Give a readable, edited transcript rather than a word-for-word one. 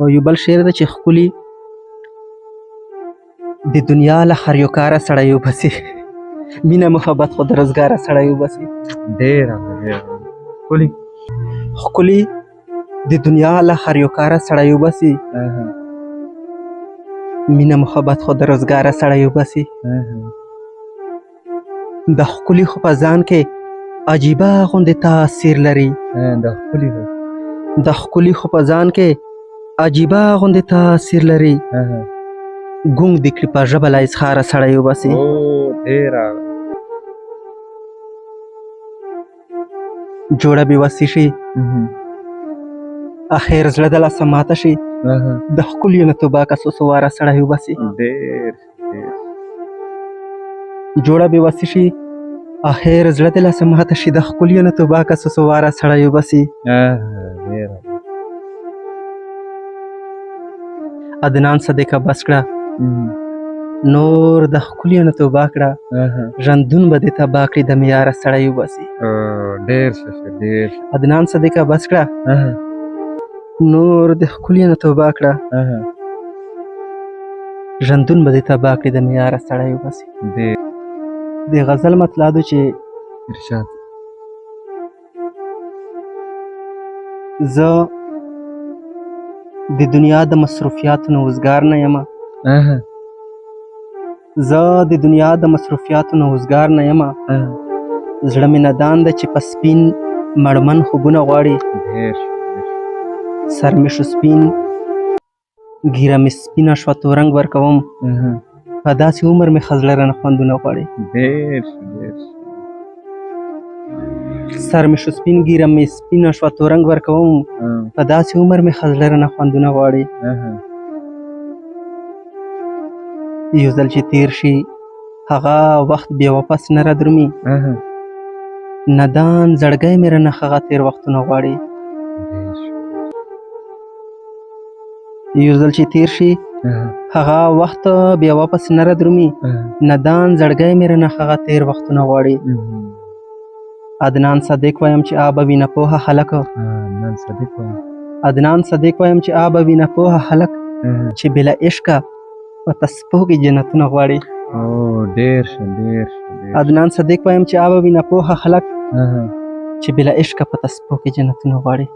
او یو بل شعر دی چې ښکلي د دنیا له هر یو کاره سړی وباسي مینه محبت خو د روزګاره سړی وباسي. ډېره ښکلي ښکلي د دنیا له هر یو کاره سړی وباسي مینه محبت خو د روزګاره سړی وباسي. د ښکلي خو په ځان کې عجیبه غوندې تاثیر لري. د ښکلي خو په ځان کې عجیبه غوندې تاثیر لري. ګونګ د کړي په ژبه له اظهاره سړی وباسي. ډېره جوړه بې وسي شي اخر زړه د لاسه ماته شي د ښکلیو نه توبه که څو څو واره سړی وباسي. جوړه بې وسي شي اخر زړه د لاسه ماته شي د ښکلیو نه توبه که څو څو واره سړی وباسي. عدنان صدیقه بس کړه نور د ښکلیو نه توبه کړه ژوندون به دې تباه کړي د معیاره سړی وباسي. عدنان صدیقه بس کړه نور د ښکلیو نه توبه کړه ژوندون به دې تباه کړي د معیاره سړی وباسي. د غزل مطلع ده چې ارشاد زه د دنیا د مصروفیاتو نه وزګار نه یم. زه د دنیا د مصروفیاتو نه وزګار نه یم. زړه مې ندان ده چې په سپین مړمن خوبونه غواړي. سر مې شو سپین ږیره مې سپینه شوه تورنګ ورکوم په داسې عمر مې ښه زړه رانه خوندونه غواړي. سر مې شو سپین ږیره مې سپینه شوه تورنګ ورکوم په داسې عمر مې ښه زړه رانه خوندونه غواړي. یو ځل چې تیر شي هغه وخت بیا واپس نه رادرومي. ندان زړګی مې رانه هغه تیر وختونه غواړي. یو ځل چې تیر شي هغه وخت بیا واپس نه رادرومي. ندان زړګی مې رانه هغه تیر وختونه غواړي. عدنان صدیق وایم چې آب وینه پوهه هلک. عدنان صدیق وایم چې آب وینه پوهه هلک چې بلا عشقه په تسپو کې جنتونه غواړي. عدنان صدیق وایم چې آب وینه پوهه هلک چې بلا عشقه په تسپو کې جنتونه غواړي.